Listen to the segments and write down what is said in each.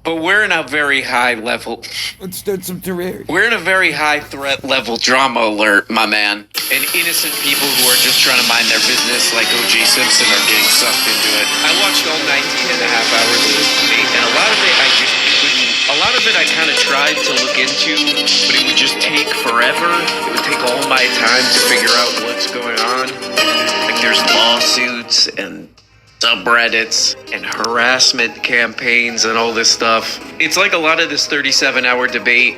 But we're in a very high level. Let's start some terraria. We're in a very high threat level drama alert, my man. And innocent people who are just trying to mind their business like O.J. Simpson are getting sucked into it. I watched all 19 and a half hours of this debate, and a lot of it I just couldn't. A lot of it I kind of tried to look into, but it would just take forever. It would take all my time to figure out what's going on. Like there's lawsuits and subreddits and harassment campaigns and all this stuff. It's like a lot of this 37-hour debate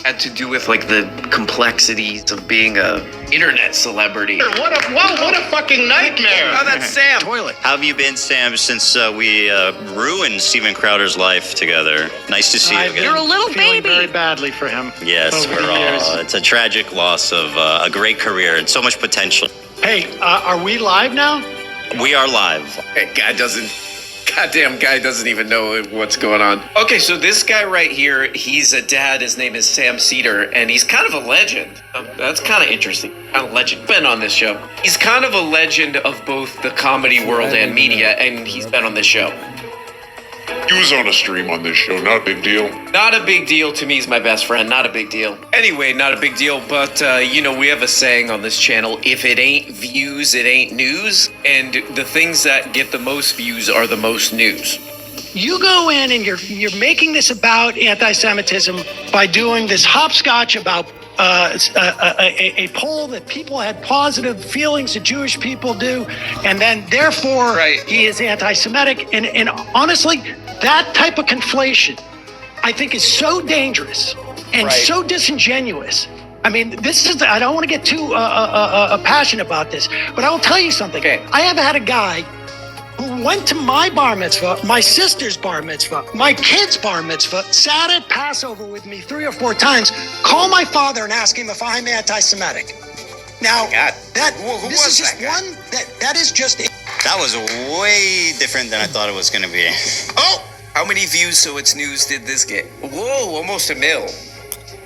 had to do with like the complexities of being a internet celebrity. What a fucking nightmare. Oh, that's Sam. Toilet. How have you been, Sam, since we ruined Steven Crowder's life together? Nice to see you again. You're a little Feeling baby. very badly for him. Yes, over the we're years. all. It's a tragic loss of a great career and so much potential. Hey, are we live now? We are live. Goddamn guy doesn't even know what's going on. Okay, so this guy right here, he's a dad. His name is Sam Cedar, and he's kind of a legend. That's kind of interesting. Kind of legend. Been on this show. He's kind of a legend of both the comedy world and media, and he's been on this show. He was on a stream on this show, not a big deal. Not a big deal to me. He's my best friend. Not a big deal. Anyway, not a big deal. But, we have a saying on this channel, if it ain't views, it ain't news. And the things that get the most views are the most news. You go in and you're making this about anti-Semitism by doing this hopscotch about a poll that people had positive feelings that Jewish people do, and then therefore he is anti-Semitic. And honestly, that type of conflation, I think, is so dangerous and so disingenuous. I mean, I don't want to get too passionate about this, but I will tell you something. Okay. I have had a guy who went to my bar mitzvah, my sister's bar mitzvah, my kid's bar mitzvah, sat at Passover with me 3 or 4 times, call my father and ask him if I'm anti-Semitic. Now, this is just one, that is just... That was way different than I thought it was going to be. Oh! How many views, so it's news, did this get? Whoa, almost a mil.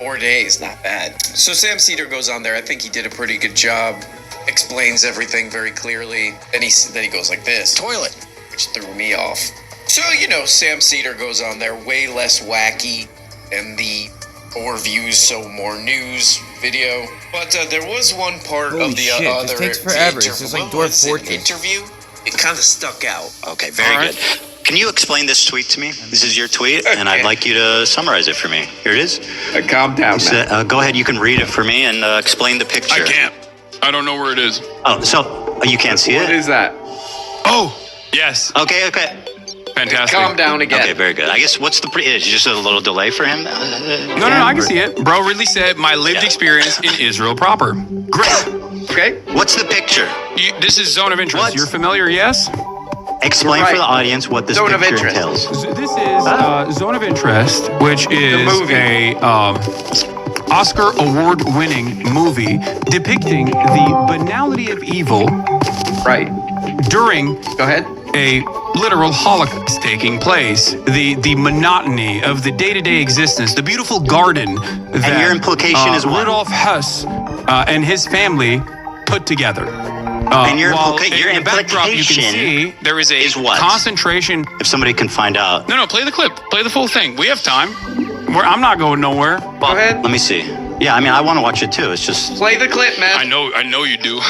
4 days, not bad. So Sam Cedar goes on there. I think he did a pretty good job. Explains everything very clearly. Then he goes like this. Toilet. Which threw me off. So, Sam Cedar goes on there, way less wacky than the 4 views, so more news video. But there was one part Holy of the shit, other... this takes forever. It's just like Dwarf Fortress. Interview. It kind of stuck out. Okay, very good. Can you explain this tweet to me? This is your tweet, and I'd like you to summarize it for me. Here it is. Calm down, man. Go ahead, you can read it for me and explain the picture. I can't. I don't know where it is. Oh, so you can't see it? What is that? Oh, yes. Okay. Fantastic. Calm down again. Okay, very good. I guess what's it's just a little delay for him? No, I can see it. Bro really said my lived experience in Israel proper. Great. Okay. What's the picture? This is Zone of Interest. What? You're familiar, yes? Explain for the audience what this Zone of picture Interest. entails. This is Zone of Interest, which is a Oscar award-winning movie depicting the banality of evil during Go ahead. a literal Holocaust taking place, the monotony of the day-to-day existence, the beautiful garden that And your implication is what? Rudolf Hess and his family put together. And your while your in the backdrop, you implication can see there is a is what? concentration. If somebody can find out. No, play the clip. Play the full thing. We have time. I'm not going nowhere. Well, Go ahead. let me see. Yeah, I mean, I want to watch it too. It's just... Play the clip, man. I know you do.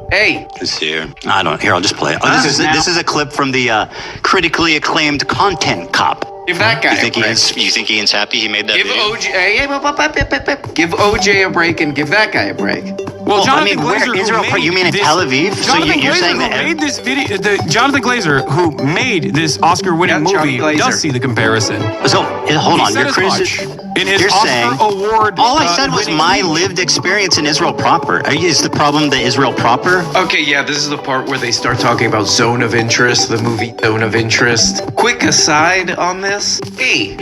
Hey. Let's see here. Here, I'll just play it. Oh, this is a clip from the critically acclaimed Content Cop. Give that guy You a break. think Ian's happy he made that Give video? Give OJ a break and give that guy a break. Well, I Jonathan mean, where Glazer, Israel? who made You mean in this, Tel Aviv? So Jonathan you're Glazer, saying who that made this video, Jonathan Glazer, who made this Oscar-winning Yeah, John movie, Glazer. does see the comparison. So hold on, He said you're as criticism. much in his You're Oscar saying award. all I said was winning my movie. lived experience in Israel proper. Is the problem the Israel proper? Okay, yeah, this is the part where they start talking about Zone of Interest, the movie Zone of Interest. Quick aside on this. Hey,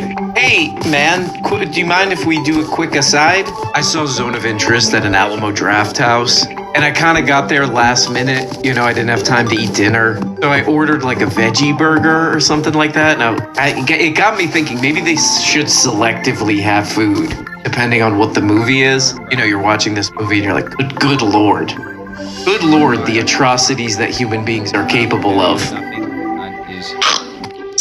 man, do you mind if we do a quick aside? I saw Zone of Interest at an Alamo Draft House, and I kind of got there last minute. I didn't have time to eat dinner, so I ordered like a veggie burger or something like that. Now, it got me thinking, maybe they should selectively have food, depending on what the movie is. You're watching this movie and you're like, good Lord. Good Lord, the atrocities that human beings are capable of.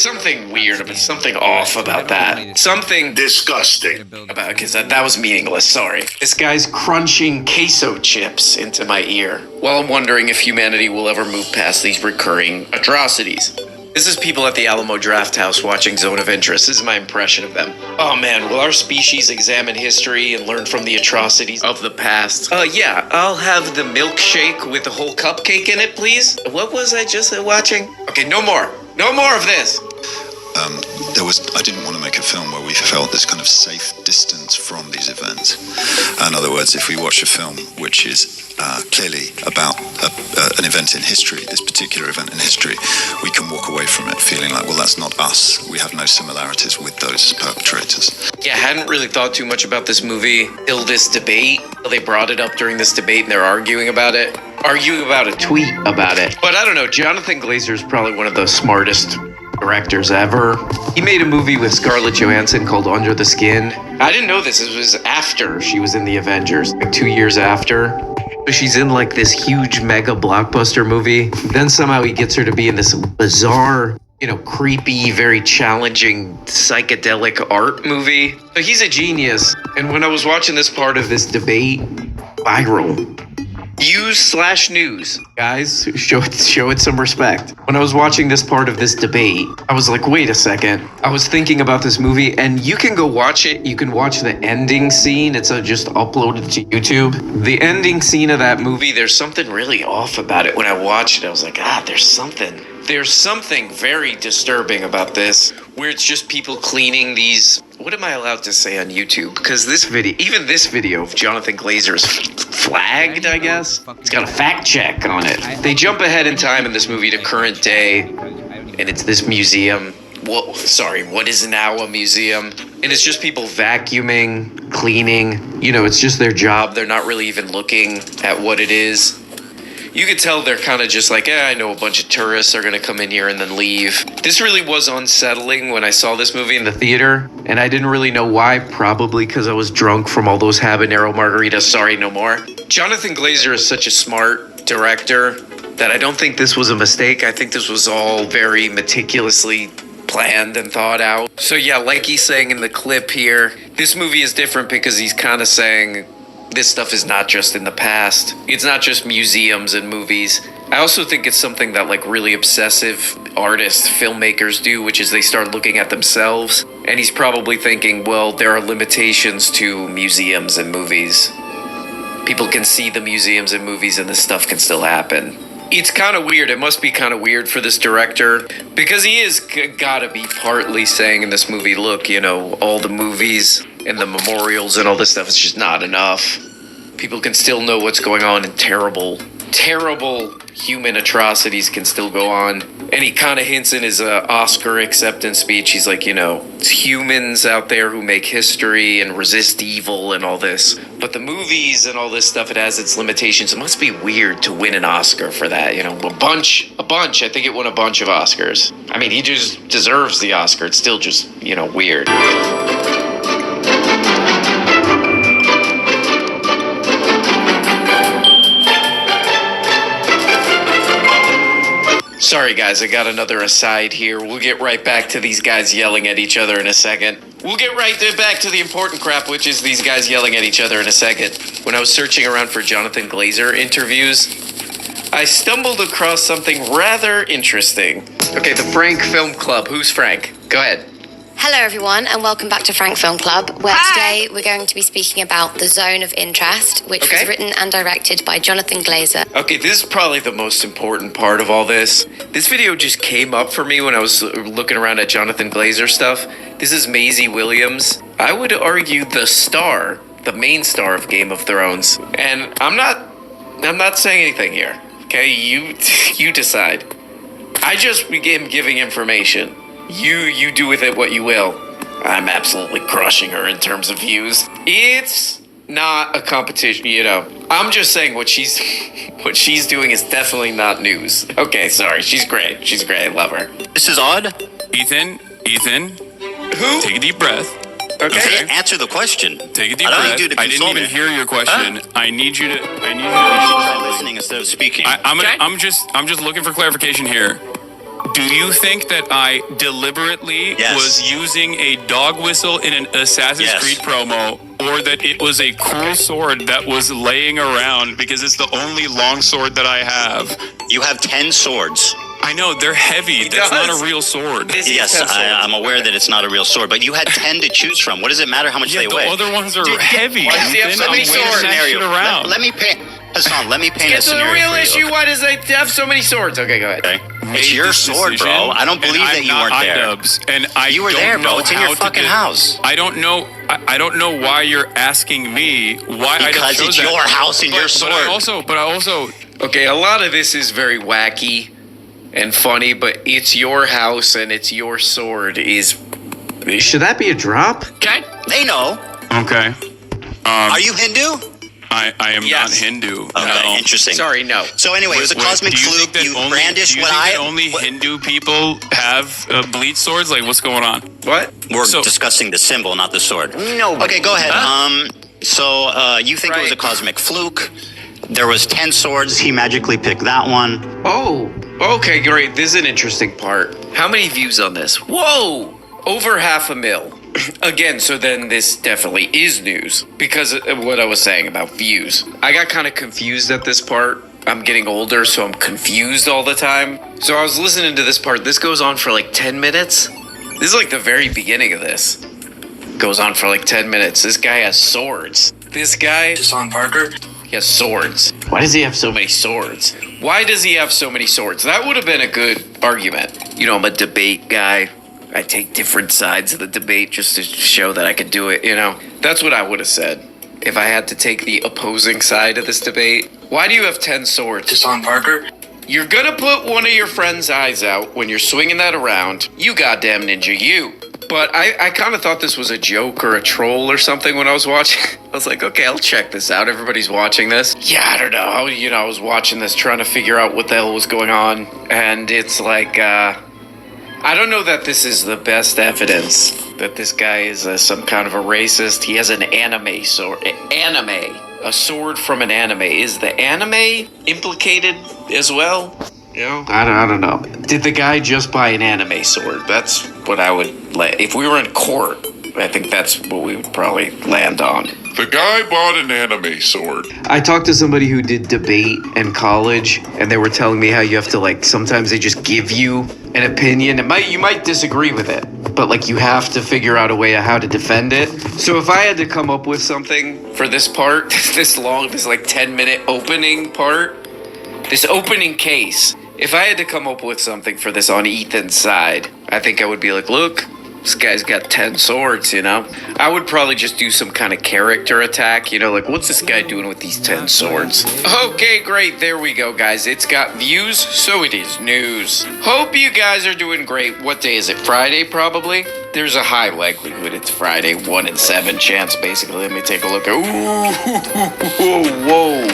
something weird, but something off about that. Something Disgusting. about, because that was meaningless, sorry. This guy's crunching queso chips into my ear while I'm wondering if humanity will ever move past these recurring atrocities. This is people at the Alamo Draft House watching Zone of Interest. This is my impression of them. Oh man, will our species examine history and learn from the atrocities of the past? Yeah, I'll have the milkshake with the whole cupcake in it, please. What was I just watching? Okay, no more. No more of this. I didn't want to make a film where we felt this kind of safe distance from these events. In other words, if we watch a film which is clearly about an event in history, this particular event in history, we can walk away from it feeling like, well, that's not us. We have no similarities with those perpetrators. Yeah, I hadn't really thought too much about this movie till this debate. They brought it up during this debate and they're arguing about it. Arguing about a tweet about it. But I don't know, Jonathan Glazer is probably one of the smartest directors ever. He made a movie with Scarlett Johansson called Under the Skin. I didn't know this. It was after she was in the Avengers, like 2 years after. She's in like this huge mega blockbuster movie. Then somehow he gets her to be in this bizarre, creepy, very challenging psychedelic art movie. But he's a genius. And when I was watching this part of this debate, viral. Use/news. Guys, show it some respect. When I was watching this part of this debate, I was like, wait a second. I was thinking about this movie, and you can go watch it. You can watch the ending scene. It's just uploaded to YouTube. The ending scene of that movie, there's something really off about it. When I watched it, I was like, there's something very disturbing about this, where it's just people cleaning these. What am I allowed to say on YouTube? Because even this video of Jonathan Glazer is flagged, I guess. It's got a fact check on it. They jump ahead in time in this movie to current day, and it's this museum. What is now a museum? And it's just people vacuuming, cleaning. It's just their job. They're not really even looking at what it is. You could tell they're kind of just like, I know a bunch of tourists are going to come in here and then leave. This really was unsettling when I saw this movie in the theater, and I didn't really know why. Probably because I was drunk from all those habanero margaritas. Sorry, no more. Jonathan Glazer is such a smart director that I don't think this was a mistake. I think this was all very meticulously planned and thought out. So yeah, like he's saying in the clip here, this movie is different because he's kind of saying, this stuff is not just in the past. It's not just museums and movies. I also think it's something that really obsessive artists, filmmakers do, which is they start looking at themselves. And he's probably thinking, well, there are limitations to museums and movies. People can see the museums and movies and this stuff can still happen. It's kind of weird. It must be kind of weird for this director because he is gotta be partly saying in this movie, look, all the movies and the memorials and all this stuff is just not enough. People can still know what's going on, and terrible human atrocities can still go on. And he kind of hints in his Oscar acceptance speech, he's like, it's humans out there who make history and resist evil and all this. But the movies and all this stuff, it has its limitations. It must be weird to win an Oscar for that, a bunch. I think it won a bunch of Oscars. I mean, he just deserves the Oscar. It's still just, weird. Sorry guys, I got another aside here. We'll get right back to these guys yelling at each other in a second. We'll get right back to the important crap, which is these guys yelling at each other in a second. When I was searching around for Jonathan Glazer interviews, I stumbled across something rather interesting. Okay, the Frank Film Club. Who's Frank? Go ahead. Hello everyone and welcome back to Frank Film Club, where today we're going to be speaking about The Zone of Interest, which was written and directed by Jonathan Glazer. Okay, this is probably the most important part of all this. This video just came up for me when I was looking around at Jonathan Glazer stuff. This is Maisie Williams. I would argue the main star of Game of Thrones. And I'm not saying anything here. Okay, you decide. I just am giving information. You do with it what you will. I'm absolutely crushing her in terms of views. It's not a competition, I'm just saying what she's doing is definitely not news. Okay, sorry. She's great. I love her. This is odd. Ethan. Who? Take a deep breath. Okay. Answer the question. Take a deep breath. I didn't even hear your question. Huh? I need you to try listening instead of speaking. I'm just looking for clarification here. Do you think that I deliberately was using a dog whistle in an Assassin's Creed promo, or that it was a cool sword that was laying around because it's the only long sword that I have? You have 10 swords. I know, they're heavy. That's not a real sword. Yes, I'm aware that it's not a real sword, but you had 10 to choose from. What does it matter how much they weigh? The other ones are heavy. Why does he have so many swords? Let me paint. Hassan, let me paint a Get to the scenario real for you. issue. Why does they have so many swords? Okay, go ahead. Okay. It's your sword, bro. I don't believe that you weren't there. And I You were there, bro. It's in your fucking house. I don't know. I don't know why you're asking me why I Because it's your house and your sword. But I also. Okay, a lot of this is very wacky and funny, but it's your house and it's your sword. Should that be a drop? Okay. They know. Okay. Are you Hindu? I am not Hindu. Okay, no. Interesting. Sorry, no. So anyway, it was a cosmic fluke. You brandish what I... only Hindu people have bleed swords? Like, what's going on? What? We're discussing the symbol, not the sword. No. Okay, go ahead. So you think it was a cosmic fluke. There was 10 swords. He magically picked that one. Oh, okay, great. This is an interesting part. How many views on this? Whoa! Over 500,000. Again, so then this definitely is news because of what I was saying about views. I got kind of confused at this part. I'm getting older, so I'm confused all the time. So I was listening to this part. This goes on for like 10 minutes. This is like the very beginning of this. Goes on for like 10 minutes. This guy has swords. This guy... Hassan Parker? He has swords. Why does he have so many swords? Why does he have so many swords? That would have been a good argument. You know, I'm a debate guy. I take different sides of the debate just to show that I could do it, you know? That's what I would have said if I had to take the opposing side of this debate. Why do you have 10 swords? Hassan Parker? You're gonna put one of your friend's eyes out when you're swinging that around. You goddamn ninja, you. But I kind of thought this was a joke or a troll or something when I was watching. I was like, okay, I'll check this out. Everybody's watching this. Yeah, I don't know. You know, I was watching this trying to figure out what the hell was going on. And it's like, I don't know that this is the best evidence that this guy is some kind of a racist. He has an anime sword. A sword from an anime. Is the anime implicated as well? You know? I don't know. Did the guy just buy an anime sword? That's what I would... If we were in court, I think that's what we would probably land on. The guy bought an anime sword. I talked to somebody who did debate in college, and they were telling me how you have to, like, sometimes they just give you an opinion. You might disagree with it, but, like, you have to figure out a way of how to defend it. So if I had to come up with something for this part, this 10-minute opening part, this opening case, if I had to come up with something for this on Ethan's side, I think I would be like, look, this guy's got 10 swords, you know? I would probably just do some kind of character attack, you know, like, what's this guy doing with these 10 swords? Okay, great, there we go, guys. It's got views, so it is news. Hope you guys are doing great. What day is it? Friday, probably? There's a high likelihood it's Friday, 1 in 7 chance, basically. Let me take a look. Whoa.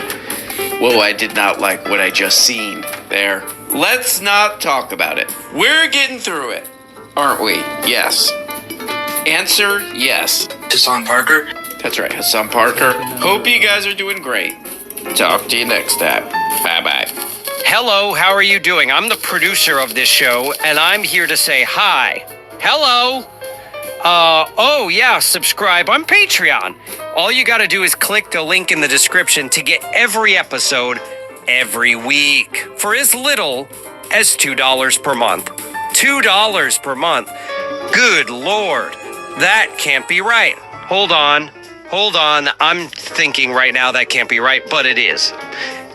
Whoa, I did not like what I just seen there. Let's not talk about it. We're getting through it. Aren't we? Yes. Answer, yes. Hassan Parker? That's right, Hassan Parker. Hope you guys are doing great. Talk to you next time. Bye-bye. Hello, how are you doing? I'm the producer of this show, and I'm here to say hi. Hello. Subscribe on Patreon. All you gotta do is click the link in the description to get every episode every week for as little as $2 per month. $2 per month. Good Lord. That can't be right. Hold on. I'm thinking right now that can't be right, but it is.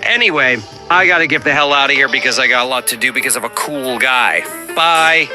Anyway, I gotta get the hell out of here because I got a lot to do because of a cool guy. Bye.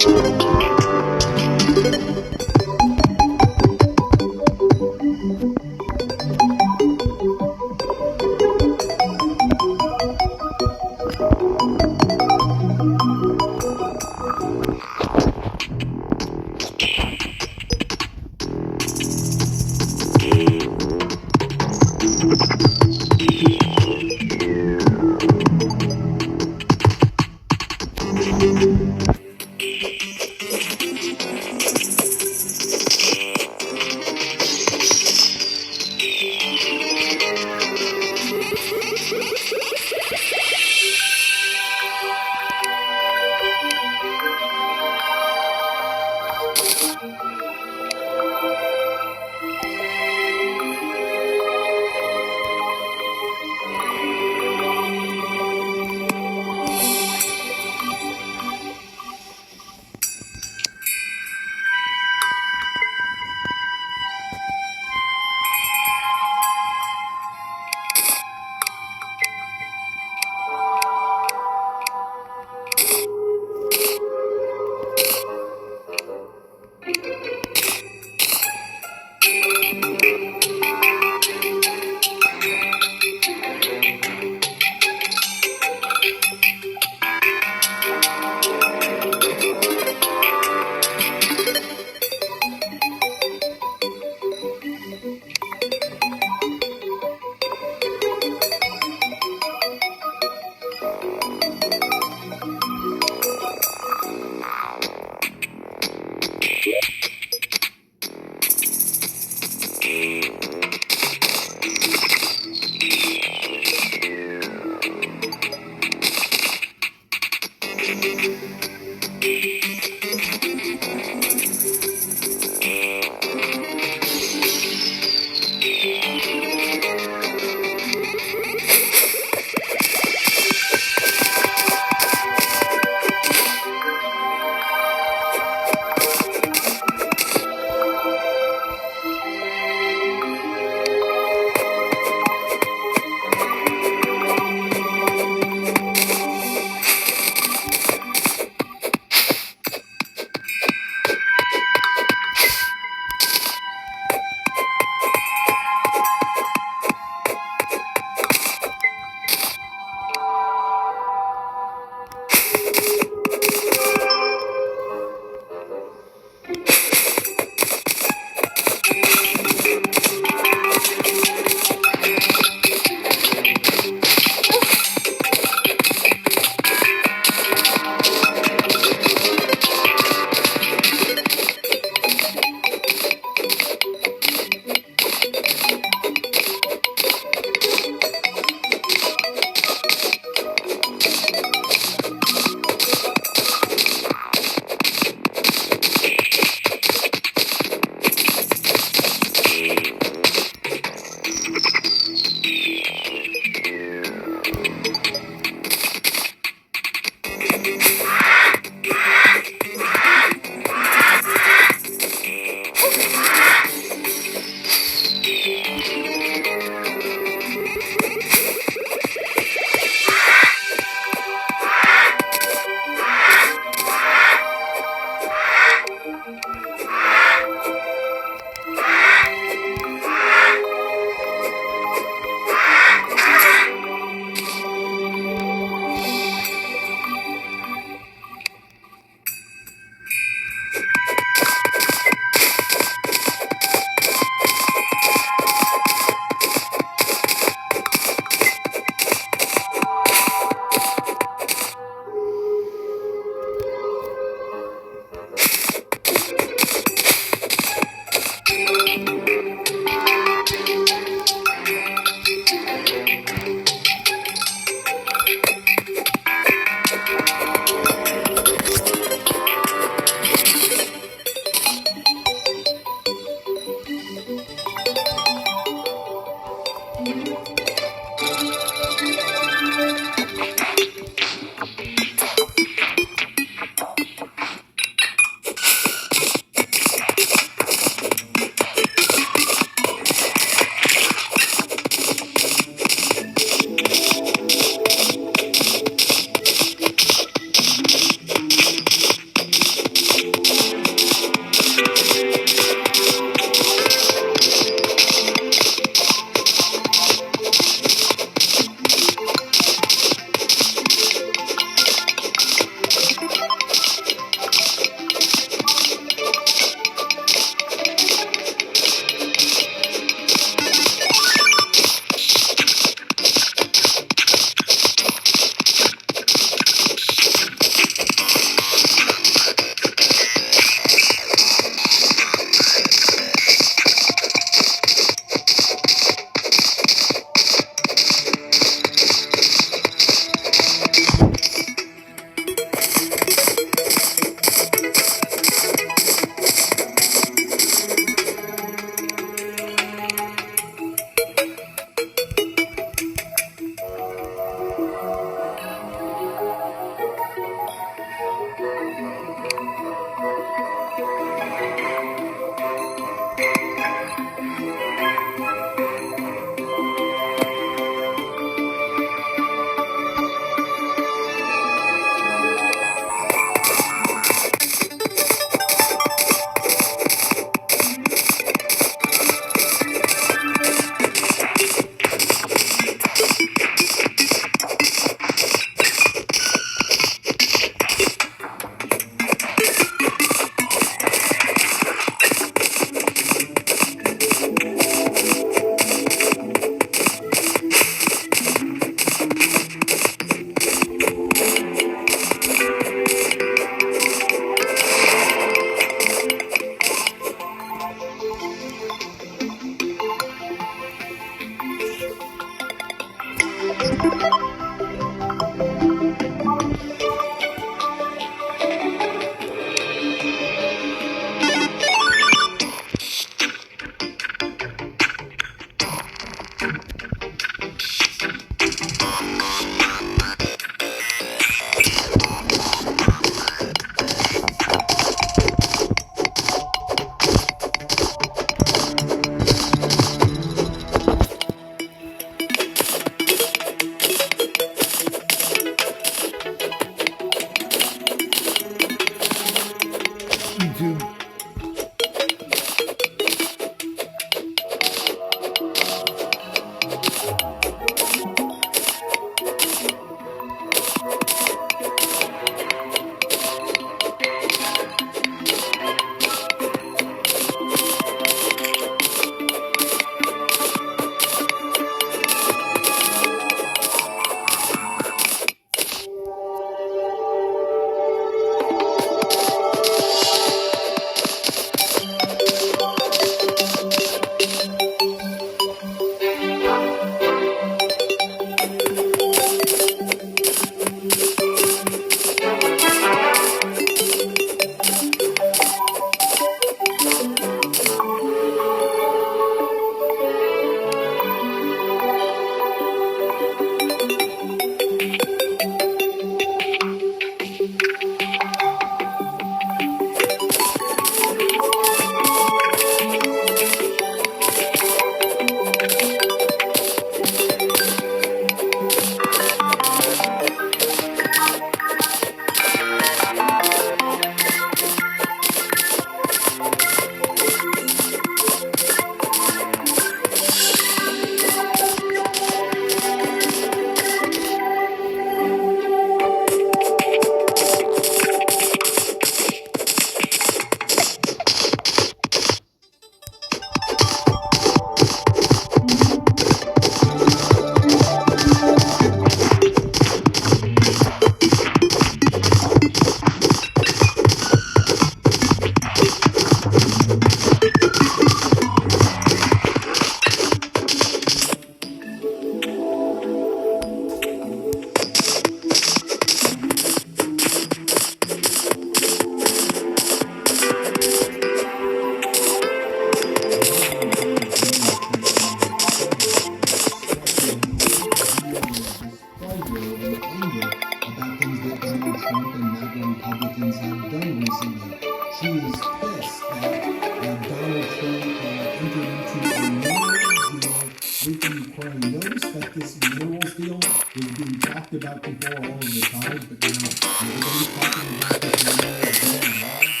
freaking Ukraine. Notice that this minerals deal was being talked about before all of the time, but now nobody's talking about this minerals deal at all.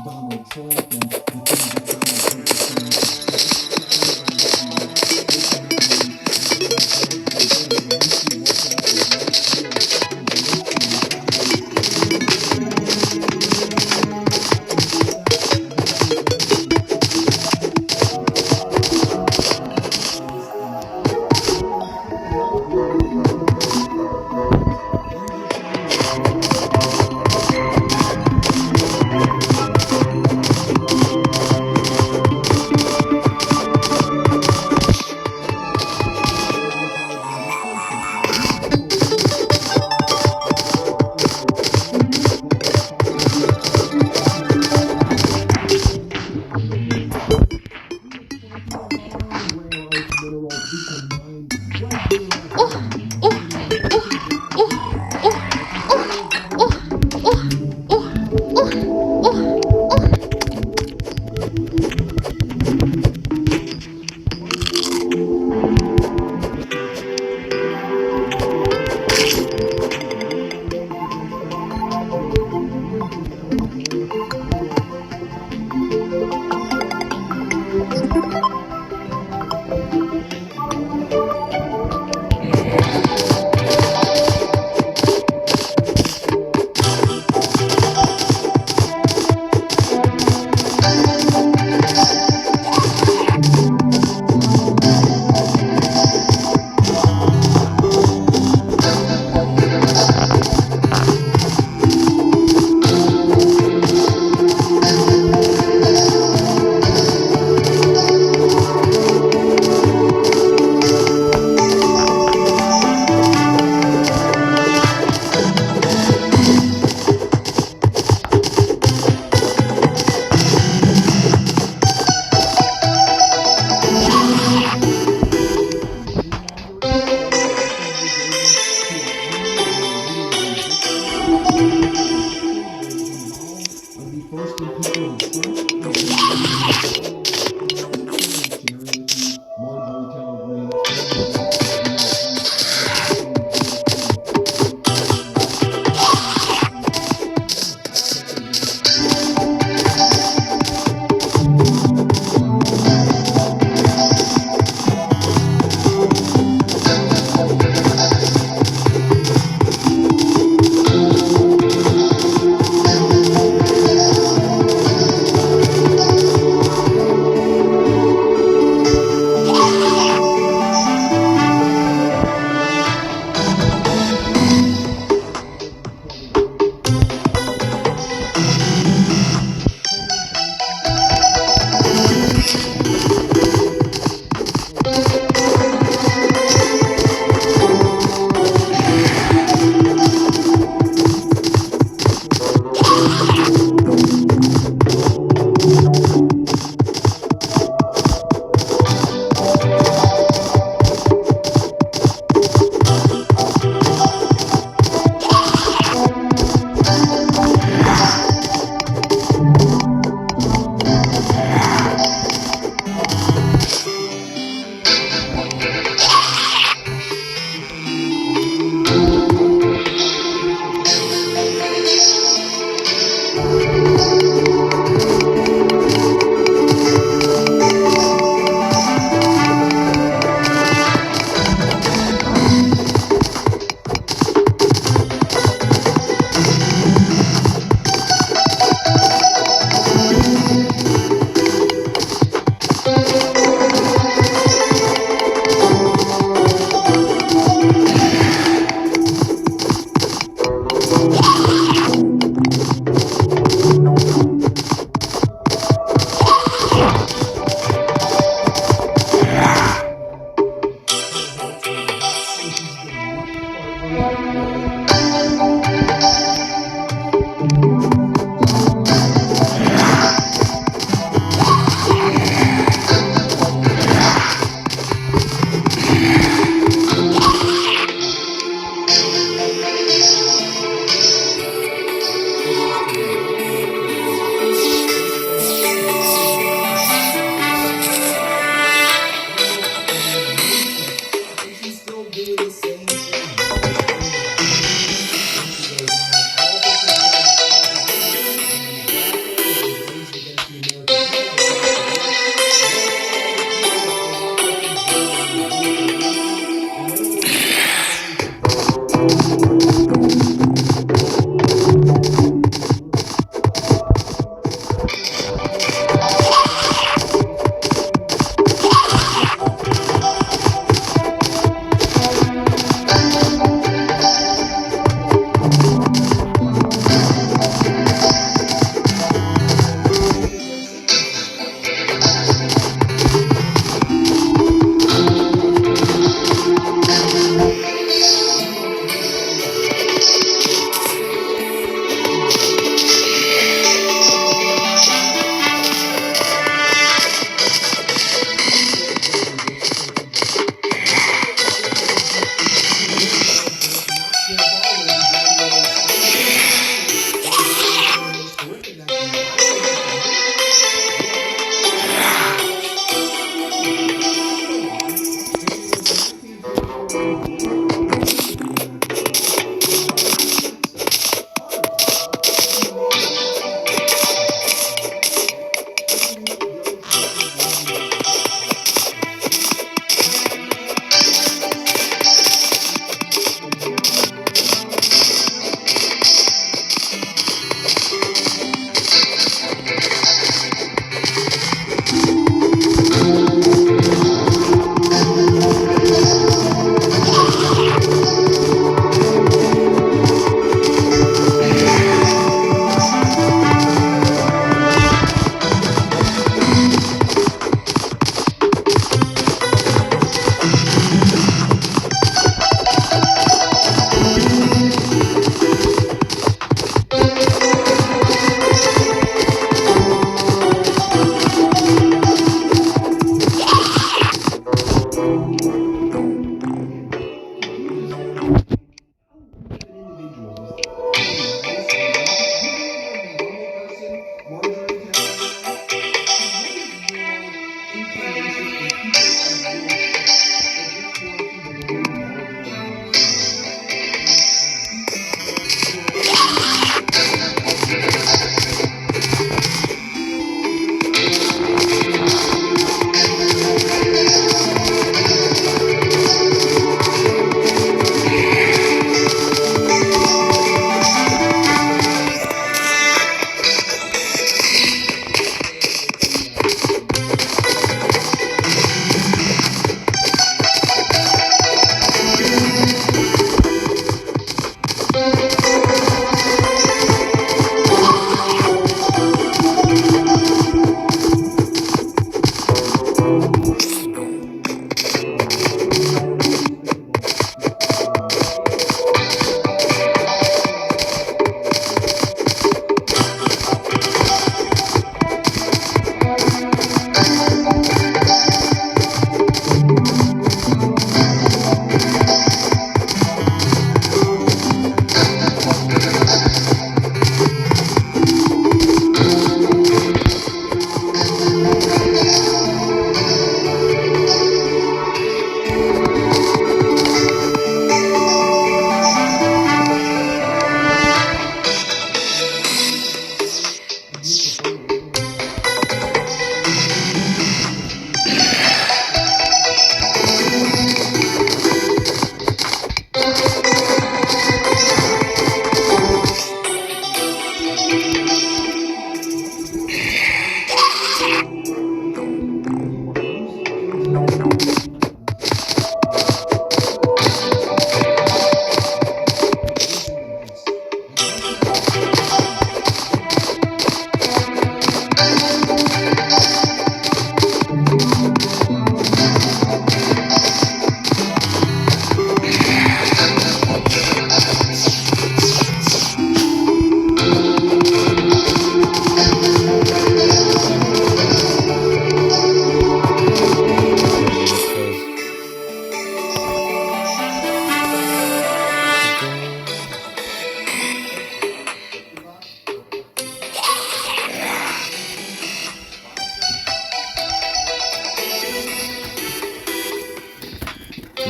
Donald Trump and the things that Donald Trump is saying.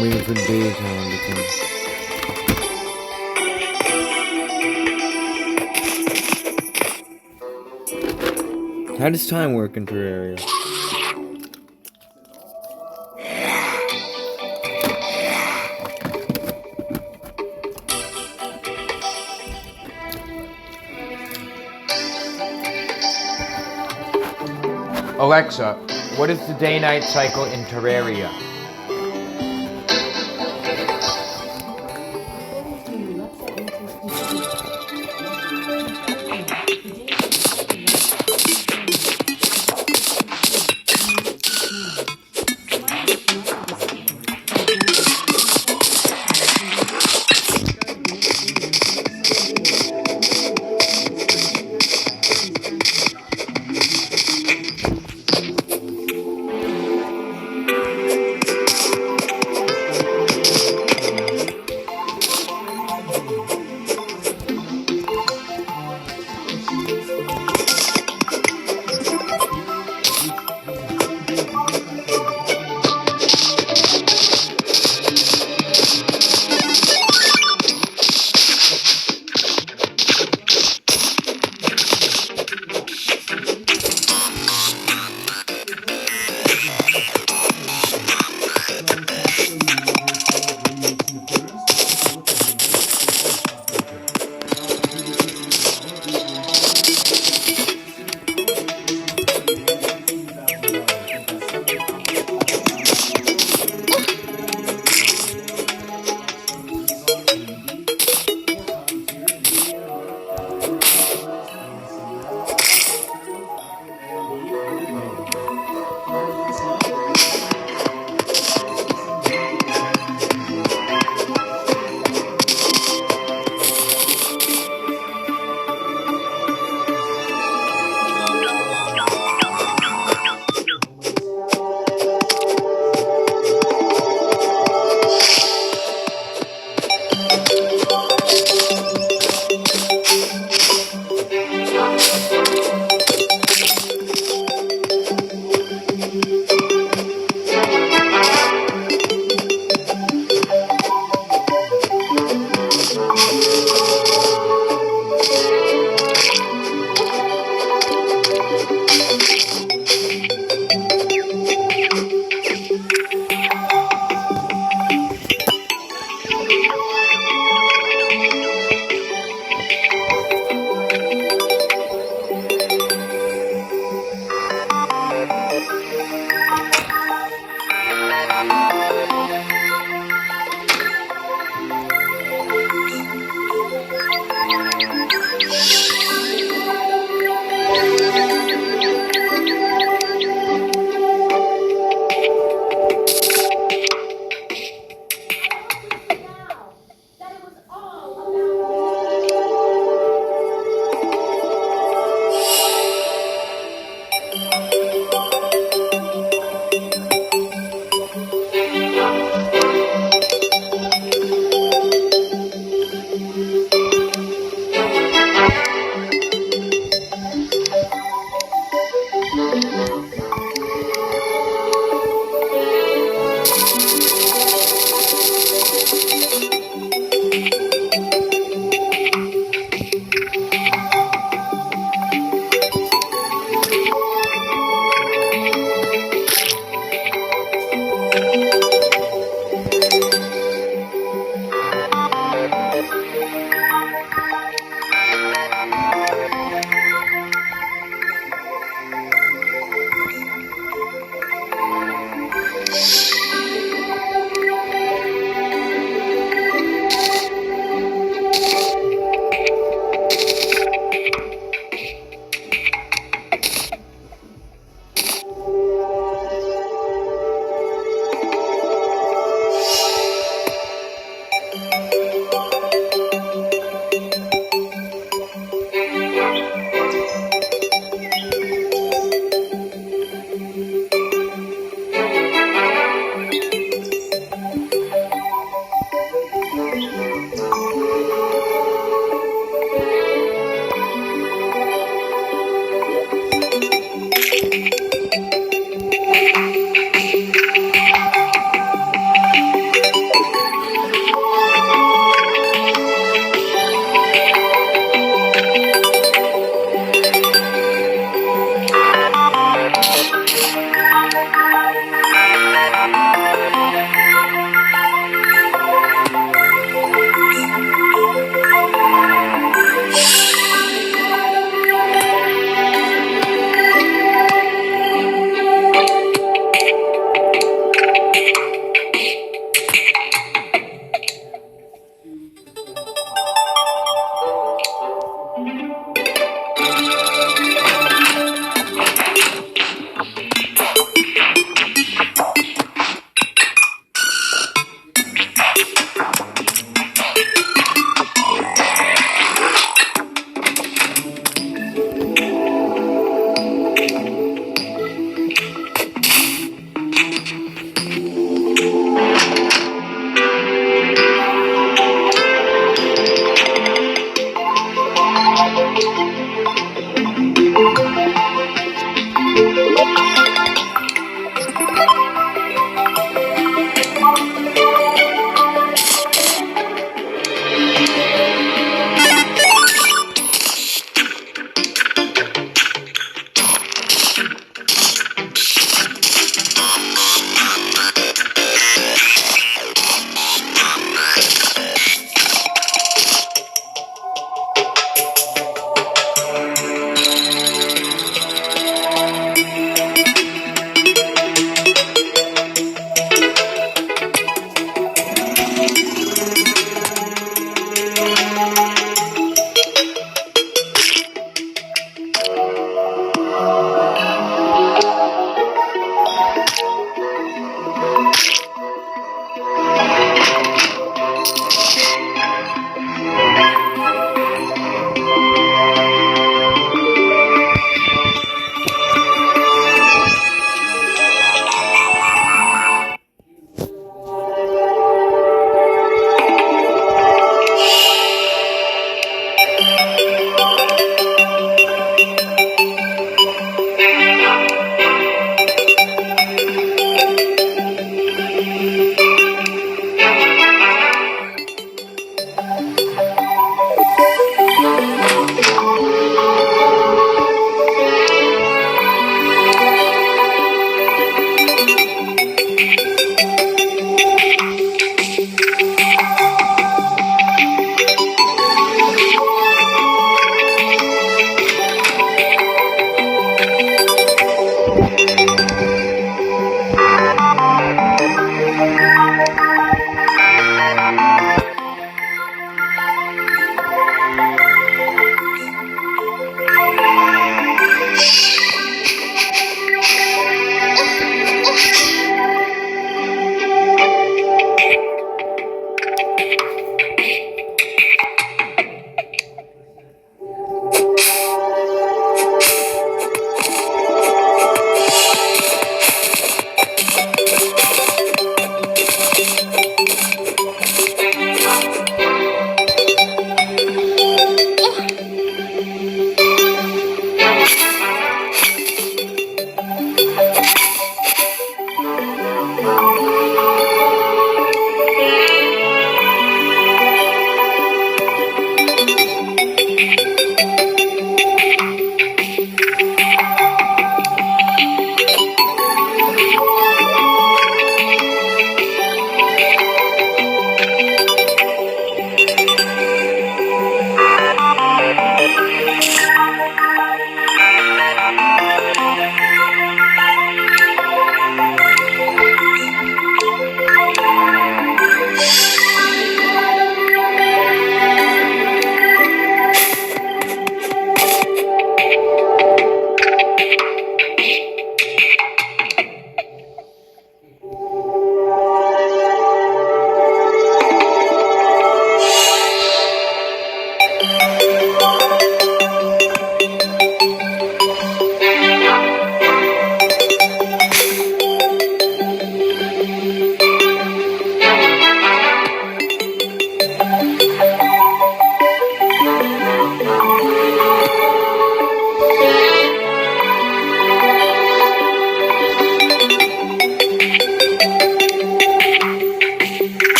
Waiting for daytime to come. How does time work in Terraria? Alexa, what is the day-night cycle in Terraria?